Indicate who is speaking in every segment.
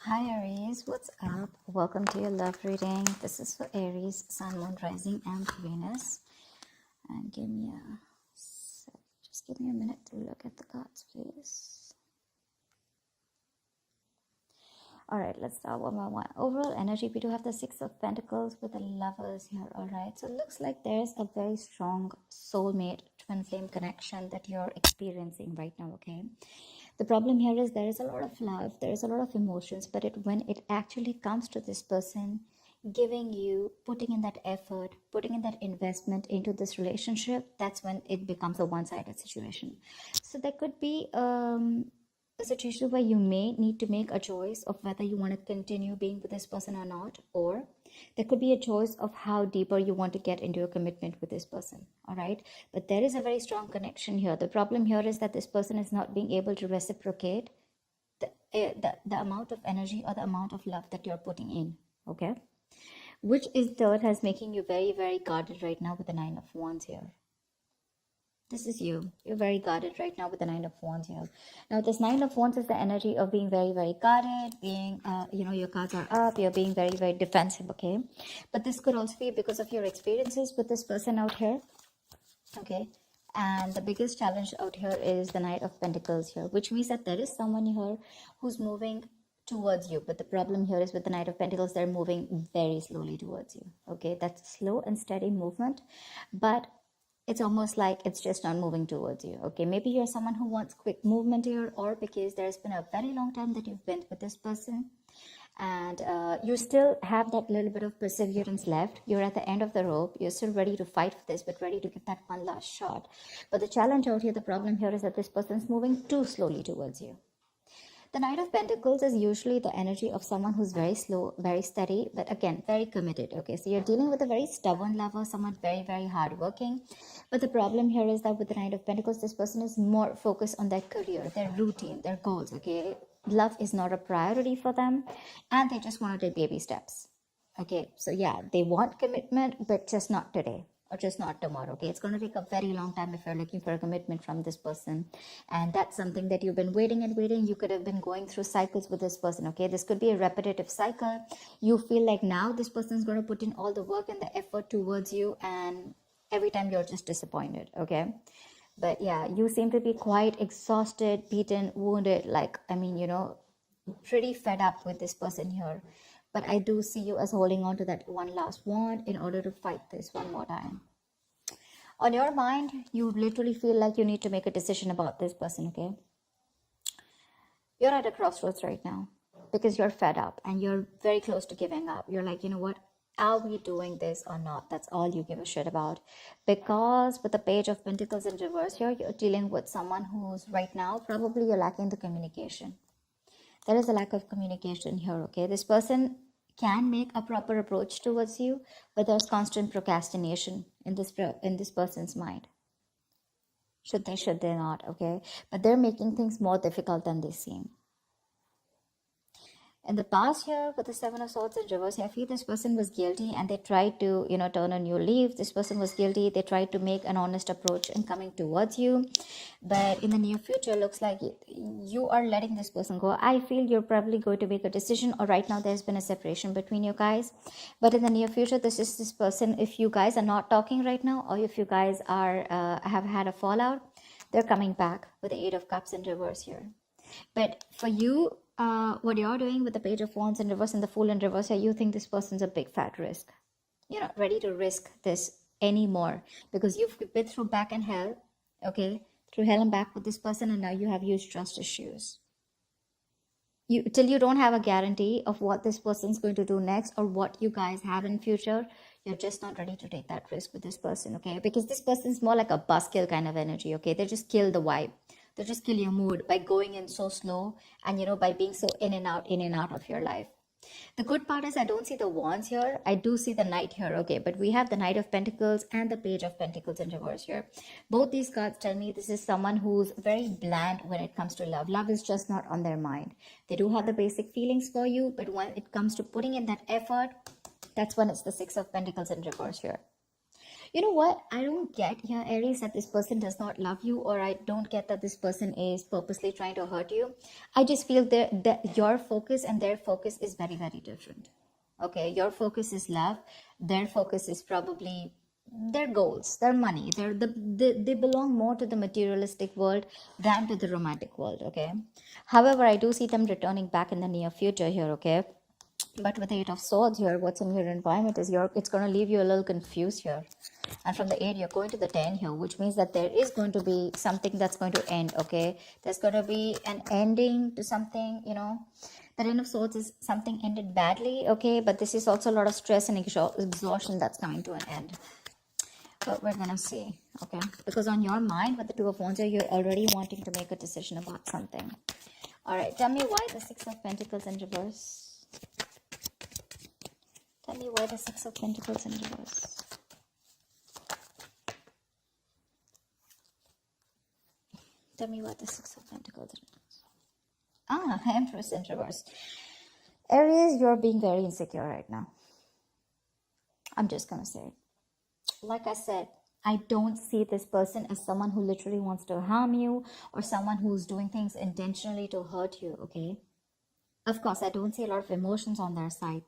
Speaker 1: Hi Aries, what's up? Welcome to your love reading. This is for Aries, Sun, Moon, Rising, and Venus. And give me a sec. Just give me a minute to look at the cards, please. Alright, let's start one by one. Overall energy, we do have the Six of Pentacles with the Lovers here. Alright, so it looks like there's a very strong soulmate twin flame connection that you're experiencing right now, okay? The problem here is there is a lot of love, there is a lot of emotions, but when it actually comes to this person giving you, putting in that effort, putting in that investment into this relationship, that's when it becomes a one-sided situation. So there could be a situation where you may need to make a choice of whether you want to continue being with this person or not, or there could be a choice of how deeper you want to get into a commitment with this person. All right, but there is a very strong connection here. The problem here is that this person is not being able to reciprocate the amount of energy or the amount of love that you're putting in, okay, which is third has making you very, very guarded right now with the Nine of Wands here. This is you. You're very guarded right now with the Nine of Wands here. Now, this Nine of Wands is the energy of being very, very guarded, being, your cards are up, you're being very, very defensive, okay? But this could also be because of your experiences with this person out here, okay? And the biggest challenge out here is the Knight of Pentacles here, which means that there is someone here who's moving towards you. But the problem here is with the Knight of Pentacles, they're moving very slowly towards you, okay? That's slow and steady movement, but it's almost like it's just not moving towards you, okay? Maybe you're someone who wants quick movement here, or because there's been a very long time that you've been with this person and you still have that little bit of perseverance left. You're at the end of the rope, you're still ready to fight for this, but ready to give that one last shot. But the challenge out here, the problem here is that this person's moving too slowly towards you. The Knight of Pentacles is usually the energy of someone who's very slow, very steady, but again, very committed. Okay, so you're dealing with a very stubborn lover, someone very, very hardworking. But the problem here is that with the Knight of Pentacles, this person is more focused on their career, their routine, their goals. Okay, love is not a priority for them, and they just want to take baby steps. Okay, so yeah, they want commitment, but just not today or just not tomorrow. Okay, it's going to take a very long time if you're looking for a commitment from this person, and that's something that you've been waiting and waiting. You could have been going through cycles with this person. Okay, this could be a repetitive cycle. You feel like now this person is going to put in all the work and the effort towards you, and every time you're just disappointed. Okay, but yeah, you seem to be quite exhausted, beaten, wounded, like, I mean, pretty fed up with this person here. But I do see you as holding on to that one last wand in order to fight this one more time. On your mind, you literally feel like you need to make a decision about this person, okay? You're at a crossroads right now because you're fed up and you're very close to giving up. You're like, you know what? Are we doing this or not? That's all you give a shit about. Because with the Page of Pentacles in reverse here, you're dealing with someone who's right now, probably you're lacking the communication. There is a lack of communication here, okay? This person can make a proper approach towards you, but there's constant procrastination in this person's mind. Should they not, okay? But they're making things more difficult than they seem. In the past here, with the Seven of Swords in reverse, I feel this person was guilty and they tried to, turn a new leaf. This person was guilty. They tried to make an honest approach in coming towards you. But in the near future, looks like you are letting this person go. I feel you're probably going to make a decision, or right now there's been a separation between you guys. But in the near future, this person, if you guys are not talking right now, or if you guys are have had a fallout, they're coming back with the Eight of Cups in reverse here. But for you, what you're doing with the Page of Wands in reverse and the Fool in reverse here, you think this person's a big fat risk. You're not ready to risk this anymore because you've been through back and hell, okay, through hell and back with this person, and now you have huge trust issues. Till you don't have a guarantee of what this person's going to do next or what you guys have in future, you're just not ready to take that risk with this person, okay? Because this person's more like a buzzkill kind of energy, okay? They just kill the vibe. They just kill your mood by going in so slow and, by being so in and out of your life. The good part is I don't see the wands here. I do see the knight here, okay? But we have the Knight of Pentacles and the Page of Pentacles in reverse here. Both these cards tell me this is someone who's very bland when it comes to love. Love is just not on their mind. They do have the basic feelings for you, but when it comes to putting in that effort, that's when it's the Six of Pentacles in reverse here. You know what? I don't get here, Aries, that this person does not love you, or I don't get that this person is purposely trying to hurt you. I just feel that your focus and their focus is very, very different. Okay, your focus is love. Their focus is probably their goals, their money. They belong more to the materialistic world than to the romantic world. Okay. However, I do see them returning back in the near future here. Okay. But with the Eight of Swords here, what's in your environment is it's going to leave you a little confused here. And from the 8, you're going to the 10 here, which means that there is going to be something that's going to end, okay? There's going to be an ending to something, you know. The Ten of Swords is something ended badly, okay? But this is also a lot of stress and exhaustion that's coming to an end. But we're going to see, okay? Because on your mind, with the Two of Wands here, you're already wanting to make a decision about something. All right, tell me why the Six of Pentacles in reverse. Tell me why the Six of Pentacles in reverse. Tell me why the Six of Pentacles in reverse. Empress in reverse. Aries, you're being very insecure right now. I'm just going to say it. Like I said, I don't see this person as someone who literally wants to harm you or someone who's doing things intentionally to hurt you, okay? Of course, I don't see a lot of emotions on their side.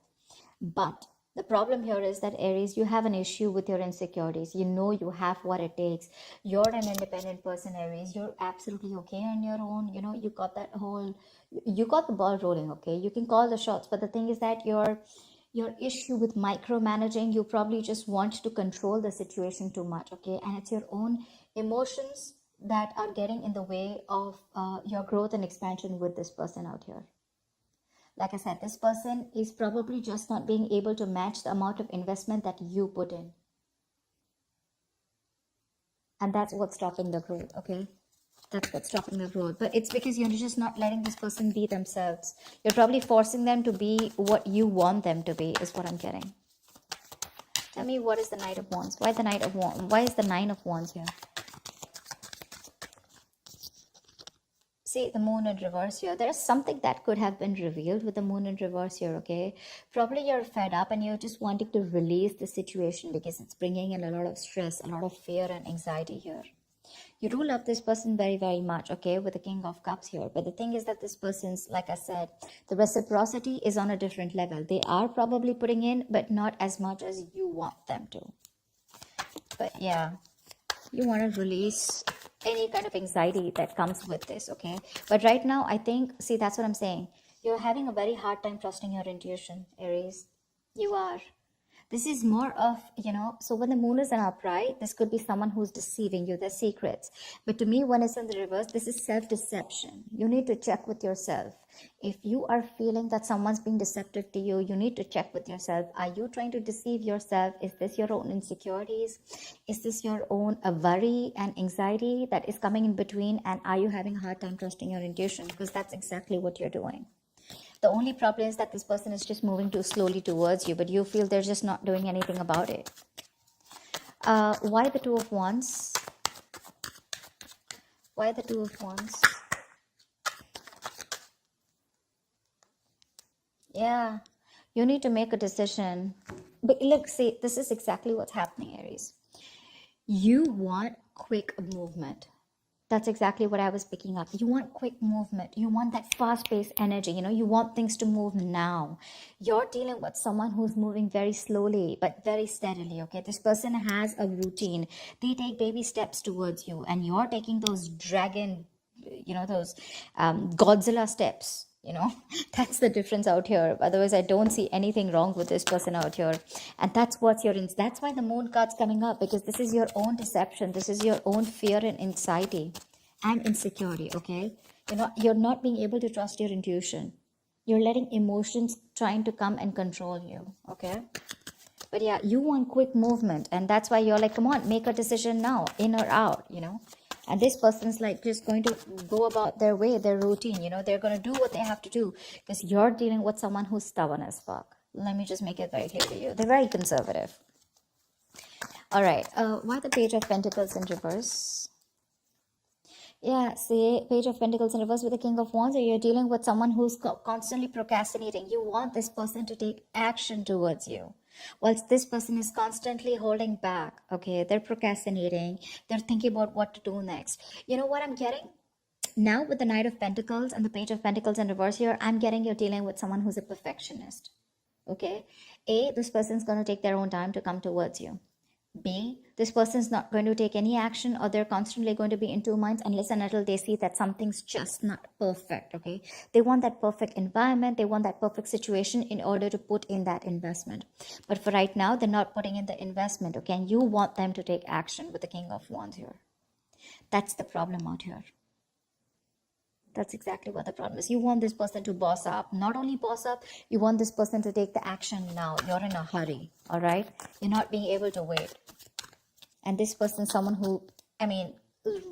Speaker 1: But the problem here is that, Aries, you have an issue with your insecurities. You know you have what it takes. You're an independent person, Aries. You're absolutely okay on your own. You know, you got the ball rolling, okay? You can call the shots. But the thing is that your issue with micromanaging, you probably just want to control the situation too much, okay? And it's your own emotions that are getting in the way of your growth and expansion with this person out here. Like I said, this person is probably just not being able to match the amount of investment that you put in. And that's what's stopping the growth, okay? That's what's stopping the growth. But it's because you're just not letting this person be themselves. You're probably forcing them to be what you want them to be, is what I'm getting. Tell me, what is the Knight of Wands? Why the Knight of Wands? Why is the Nine of Wands here? See, the Moon in reverse here. There's something that could have been revealed with the Moon in reverse here, okay? Probably you're fed up and you're just wanting to release the situation because it's bringing in a lot of stress, a lot of fear and anxiety here. You do love this person very, very much, okay, with the King of Cups here. But the thing is that this person's, like I said, the reciprocity is on a different level. They are probably putting in, but not as much as you want them to. But yeah, you want to release any kind of anxiety that comes with this, okay? But right now, I think, see, that's what I'm saying. You're having a very hard time trusting your intuition, Aries. You are. This is more of, you know, so when the Moon is in upright, this could be someone who's deceiving you, their secrets. But to me, when it's in the reverse, this is self-deception. You need to check with yourself. If you are feeling that someone's being deceptive to you, you need to check with yourself. Are you trying to deceive yourself? Is this your own insecurities? Is this your own worry and anxiety that is coming in between? And are you having a hard time trusting your intuition? Because that's exactly what you're doing. The only problem is that this person is just moving too slowly towards you, but you feel they're just not doing anything about it. Why the Two of Wands? Why the Two of Wands? Yeah, you need to make a decision. But look, see, this is exactly what's happening, Aries. You want quick movement. That's exactly what I was picking up. You want quick movement. You want that fast-paced energy. You know, you want things to move now. You're dealing with someone who's moving very slowly, but very steadily, okay? This person has a routine. They take baby steps towards you, and you're taking those dragon, you know, those Godzilla steps. You know, that's the difference out here. Otherwise, I don't see anything wrong with this person out here. And that's what's that's why the Moon card's coming up, because this is your own deception. This is your own fear and anxiety and insecurity, okay? You know, you're not being able to trust your intuition. You're letting emotions trying to come and control you, okay? But yeah, you want quick movement. And that's why you're like, come on, make a decision now, in or out, you know? And this person's like just going to go about their way, their routine. You know, they're going to do what they have to do because you're dealing with someone who's stubborn as fuck. Let me just make it very clear to you. They're very conservative. All right. Why the Page of Pentacles in reverse? Yeah, see, Page of Pentacles in reverse with the King of Wands, or you're dealing with someone who's constantly procrastinating. You want this person to take action towards you, whilst this person is constantly holding back. Okay, they're procrastinating. They're thinking about what to do next. You know what I'm getting? Now with the Knight of Pentacles and the Page of Pentacles in reverse here, I'm getting you're dealing with someone who's a perfectionist. Okay, this person's going to take their own time to come towards you. B, this person's not going to take any action, or they're constantly going to be in two minds unless and until they see that something's just not perfect. Okay, they want that perfect environment, they want that perfect situation in order to put in that investment. But for right now, they're not putting in the investment. Okay, and you want them to take action with the King of Wands here. That's the problem out here. That's exactly what the problem is. You want this person to boss up. Not only boss up, you want this person to take the action now. You're in a hurry, all right? You're not being able to wait. And this person, someone who, I mean,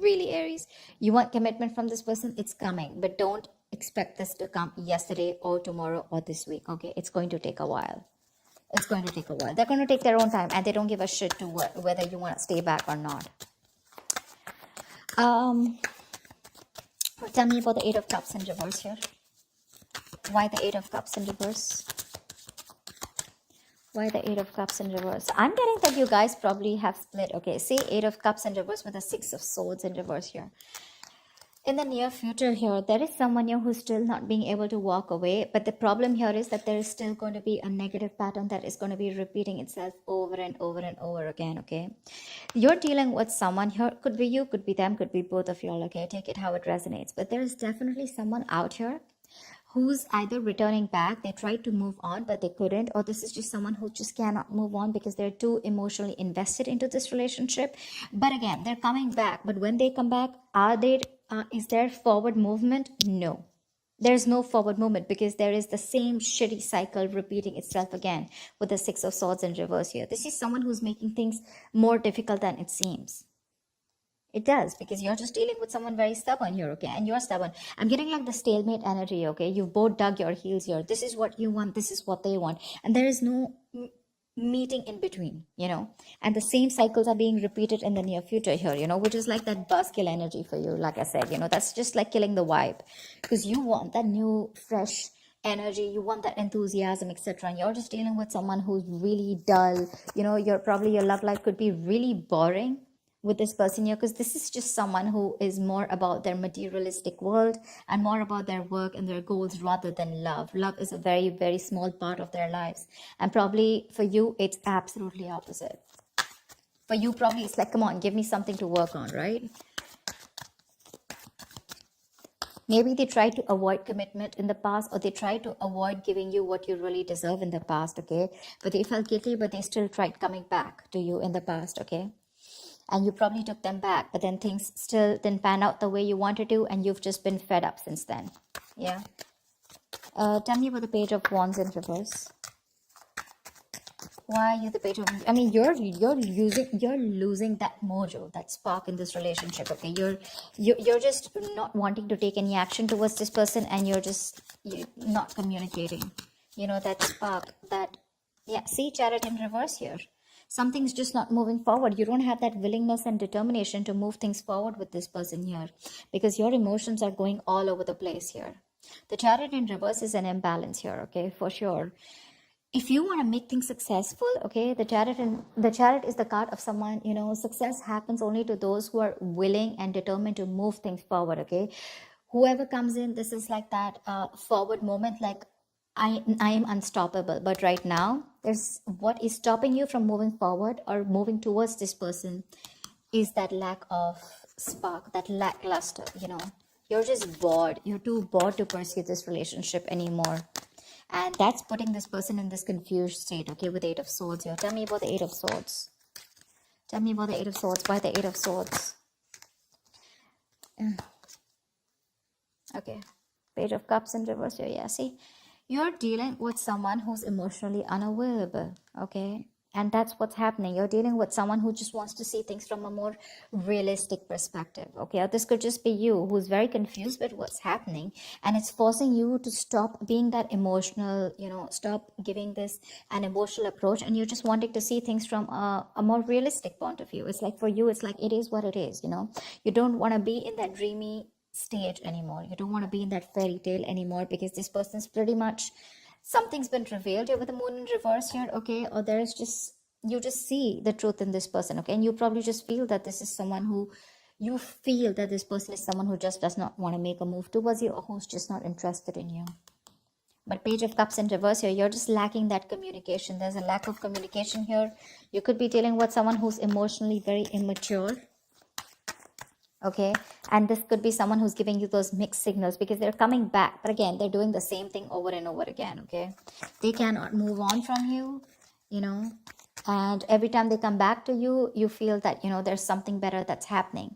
Speaker 1: really Aries, you want commitment from this person, it's coming. But don't expect this to come yesterday or tomorrow or this week, okay? It's going to take a while. It's going to take a while. They're going to take their own time, and they don't give a shit to whether you want to stay back or not. Tell me about the Eight of Cups in reverse here. Why the Eight of Cups in reverse? Why the Eight of Cups in reverse? I'm getting that you guys probably have split. Okay, see Eight of Cups in reverse with the Six of Swords in reverse here. In the near future here, there is someone here who's still not being able to walk away. But the problem here is that there is still going to be a negative pattern that is going to be repeating itself over and over and over again, okay? You're dealing with someone here. Could be you, could be them, could be both of y'all, okay? Take it how it resonates. But there is definitely someone out here who's either returning back, they tried to move on, but they couldn't, or this is just someone who just cannot move on because they're too emotionally invested into this relationship. But again, they're coming back. But when they come back, is there forward movement? No. There's no forward movement because there is the same shitty cycle repeating itself again with the Six of Swords in reverse here. This is someone who's making things more difficult than it seems. It does, because you're just dealing with someone very stubborn here, okay? And you're stubborn. I'm getting like the stalemate energy, okay? You've both dug your heels here. This is what you want. This is what they want. And there is no meeting in between, you know? And the same cycles are being repeated in the near future here, you know, which is like that buzzkill energy for you, like I said, you know? That's just like killing the vibe. Because you want that new, fresh energy, you want that enthusiasm, etc. And you're just dealing with someone who's really dull. You know, your love life could be really boring with this person here, because this is just someone who is more about their materialistic world and more about their work and their goals rather than love. Love is a very, very small part of their lives. And probably for you, it's absolutely opposite. For you, probably it's like, come on, give me something to work on, right? Maybe they tried to avoid commitment in the past, or they tried to avoid giving you what you really deserve in the past, okay? But they felt guilty, but they still tried coming back to you in the past, okay? And you probably took them back, but then things still didn't pan out the way you wanted to, and you've just been fed up since then. Yeah. Tell me about the Page of Wands in reverse. Why are you the Page of Wands? I mean, you're losing that mojo, that spark in this relationship. Okay, you're just not wanting to take any action towards this person, and you're not communicating. You know, that spark, that, yeah. See, Chariot in reverse here. Something's just not moving forward. You don't have that willingness and determination to move things forward with this person here, because your emotions are going all over the place here. The Chariot in reverse is an imbalance here, okay, for sure. If you want to make things successful, okay, the Chariot is the card of someone, you know, success happens only to those who are willing and determined to move things forward, okay? Whoever comes in, this is like that forward moment, like, I am unstoppable. But right now, there's what is stopping you from moving forward or moving towards this person is that lack of spark, that lackluster, you know. You're just bored. You're too bored to pursue this relationship anymore. And that's putting this person in this confused state, okay, with Eight of Swords here. Tell me about the Eight of Swords. Tell me about the Eight of Swords. Why the Eight of Swords? Okay. Page of Cups in reverse here. Yeah, see? You're dealing with someone who's emotionally unavailable, okay? And that's what's happening. You're dealing with someone who just wants to see things from a more realistic perspective. Okay, or this could just be you who's very confused with what's happening, and it's forcing you to stop being that emotional, stop giving this an emotional approach, and you're just wanting to see things from a more realistic point of view. It's like for you, it's like it is what it is. You don't want to be in that dreamy stage anymore. You don't want to be in that fairy tale anymore, because this person's pretty much, something's been revealed here with the moon in reverse here, okay? Or there's just, you just see the truth in this person, okay? And you probably just feel that this is someone who, you feel that this person is someone who just does not want to make a move towards you, or who's just not interested in you. But Page of Cups in reverse here, you're just lacking that communication. There's a lack of communication here. You could be dealing with someone who's emotionally very immature. Okay, and this could be someone who's giving you those mixed signals, because they're coming back, but again, they're doing the same thing over and over again. Okay, they cannot move on from you, and every time they come back to you, you feel that there's something better that's happening.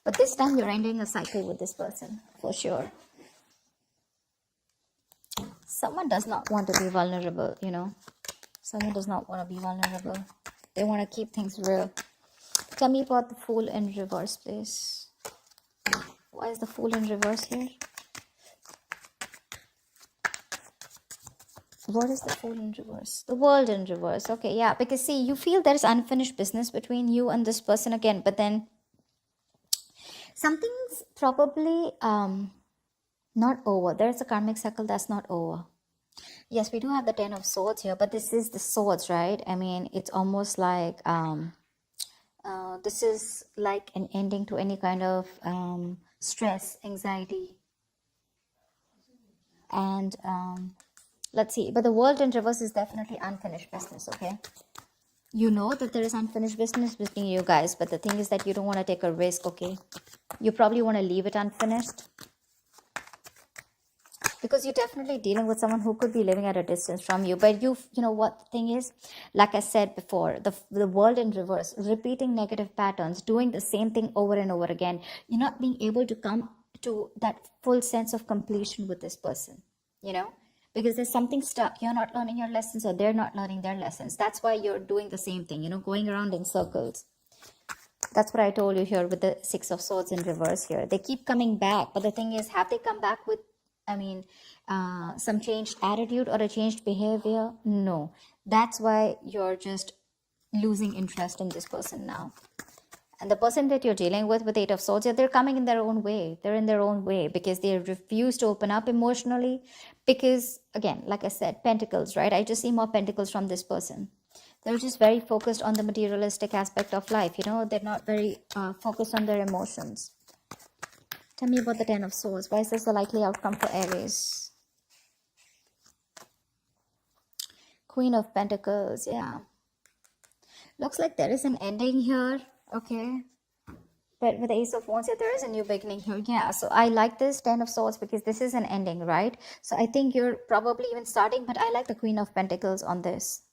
Speaker 1: But this time you're ending a cycle with this person for sure. Someone does not want to be vulnerable. Someone does not want to be vulnerable. They want to keep things real. Tell me about the Fool in reverse, please. Why is the Fool in reverse here? What is the Fool in reverse? The World in reverse. Okay, yeah, because see, you feel there's unfinished business between you and this person again, but then something's probably not over. There's a karmic cycle that's not over. Yes, we do have the Ten of Swords here, but this is the swords, right? I mean, it's almost like this is like an ending to any kind of stress, anxiety, and let's see. But the World in reverse is definitely unfinished business, okay? You know that there is unfinished business between you guys, but the thing is that you don't want to take a risk, okay? You probably want to leave it unfinished, because you're definitely dealing with someone who could be living at a distance from you. But you know what the thing is, like I said before, the World in reverse, repeating negative patterns, doing the same thing over and over again. You're not being able to come to that full sense of completion with this person, because there's something stuck. You're not learning your lessons, or they're not learning their lessons. That's why you're doing the same thing, going around in circles. That's what I told you here with the Six of Swords in reverse here. They keep coming back, but the thing is, have they come back with, some changed attitude or a changed behavior? No. That's why you're just losing interest in this person now. And the person that you're dealing with the Eight of Swords, they're coming in their own way. They're in their own way because they refuse to open up emotionally. Because, again, like I said, Pentacles, right? I just see more Pentacles from this person. They're just very focused on the materialistic aspect of life. They're not very focused on their emotions. Tell me about the Ten of Swords. Why is this a likely outcome for Aries? Queen of Pentacles, yeah. Looks like there is an ending here, okay? But with the Ace of Wands, there is a new beginning here. Yeah, so I like this Ten of Swords because this is an ending, right? So I think you're probably even starting, but I like the Queen of Pentacles on this.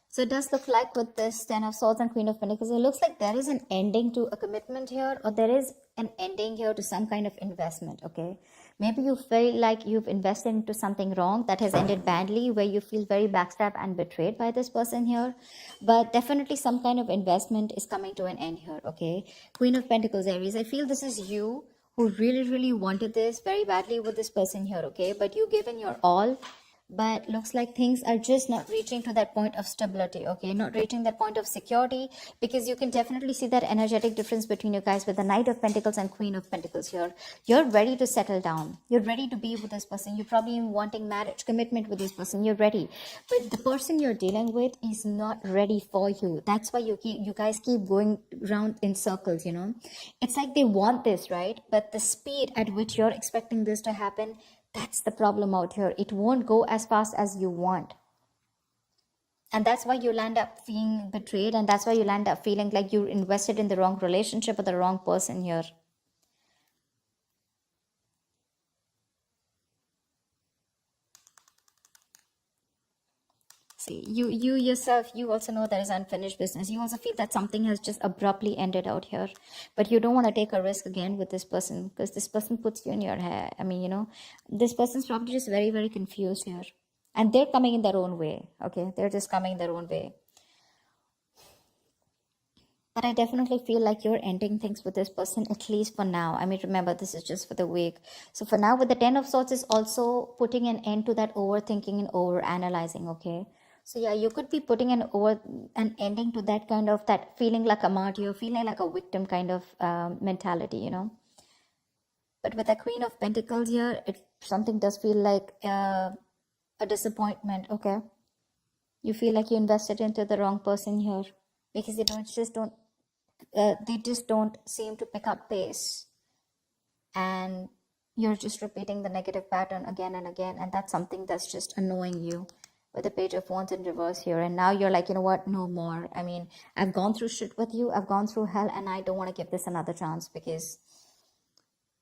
Speaker 1: So it does look like with this Ten of Swords and Queen of Pentacles, it looks like there is an ending to a commitment here, or there is an ending here to some kind of investment, okay? Maybe you feel like you've invested into something wrong that has ended badly, where you feel very backstabbed and betrayed by this person here. But definitely some kind of investment is coming to an end here, okay? Queen of Pentacles, Aries, I feel this is you who really, really wanted this very badly with this person here, okay? But you've given your all. But looks like things are just not reaching to that point of stability, okay? Not reaching that point of security, because you can definitely see that energetic difference between you guys with the Knight of Pentacles and Queen of Pentacles here. You're ready to settle down. You're ready to be with this person. You're probably even wanting marriage, commitment with this person. You're ready. But the person you're dealing with is not ready for you. That's why you guys keep going around in circles, It's like they want this, right? But the speed at which you're expecting this to happen, that's the problem out here. It won't go as fast as you want. And that's why you'll end up feeling betrayed. And that's why you'll end up feeling like you're invested in the wrong relationship with the wrong person here. See, you yourself, you also know there is unfinished business. You also feel that something has just abruptly ended out here, but you don't want to take a risk again with this person because this person puts you in your hair. I mean, this person's probably just very, very confused here, and they're coming in their own way. Okay, they're just coming in their own way. But I definitely feel like you're ending things with this person, at least for now. I mean, remember, this is just for the week. So for now, with the Ten of Swords is also putting an end to that overthinking and over analyzing, okay? So yeah, you could be putting an ending to that kind of, that feeling like a martyr, feeling like a victim kind of mentality. But with the Queen of Pentacles here, something does feel like a disappointment, okay? You feel like you invested into the wrong person here because they just don't seem to pick up pace, and you're just repeating the negative pattern again and again, and that's something that's just annoying you with the Page of Wands in reverse here. And now you're like, you know what, no more. I mean, I've gone through shit with you, I've gone through hell, and I don't want to give this another chance because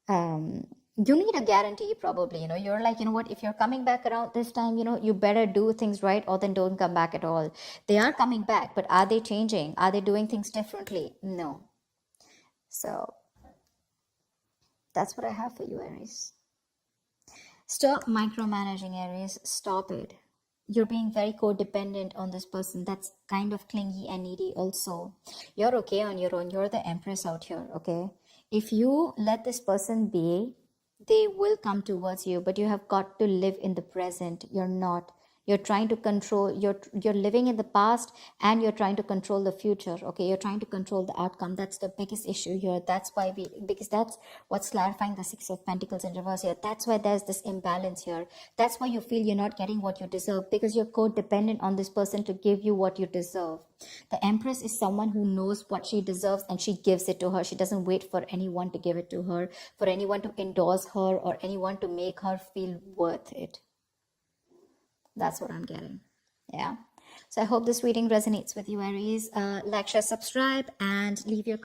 Speaker 1: you need a guarantee probably. You're like, you know what, if you're coming back around this time, you better do things right, or then don't come back at all. They are coming back, but are they changing? Are they doing things differently? No. So that's what I have for you, Aries. Stop micromanaging, Aries. Stop it. You're being very codependent on this person. That's kind of clingy and needy also. You're okay on your own. You're the Empress out here, okay? If you let this person be, they will come towards you, but you have got to live in the present. You're not. You're trying to control, you're living in the past, and you're trying to control the future, okay? You're trying to control the outcome. That's the biggest issue here. Because that's what's clarifying the Six of Pentacles in reverse here. That's why there's this imbalance here. That's why you feel you're not getting what you deserve, because you're codependent on this person to give you what you deserve. The Empress is someone who knows what she deserves, and she gives it to her. She doesn't wait for anyone to give it to her, for anyone to endorse her, or anyone to make her feel worth it. That's what I'm getting. Yeah. So I hope this reading resonates with you, Aries. Like, share, subscribe, and leave your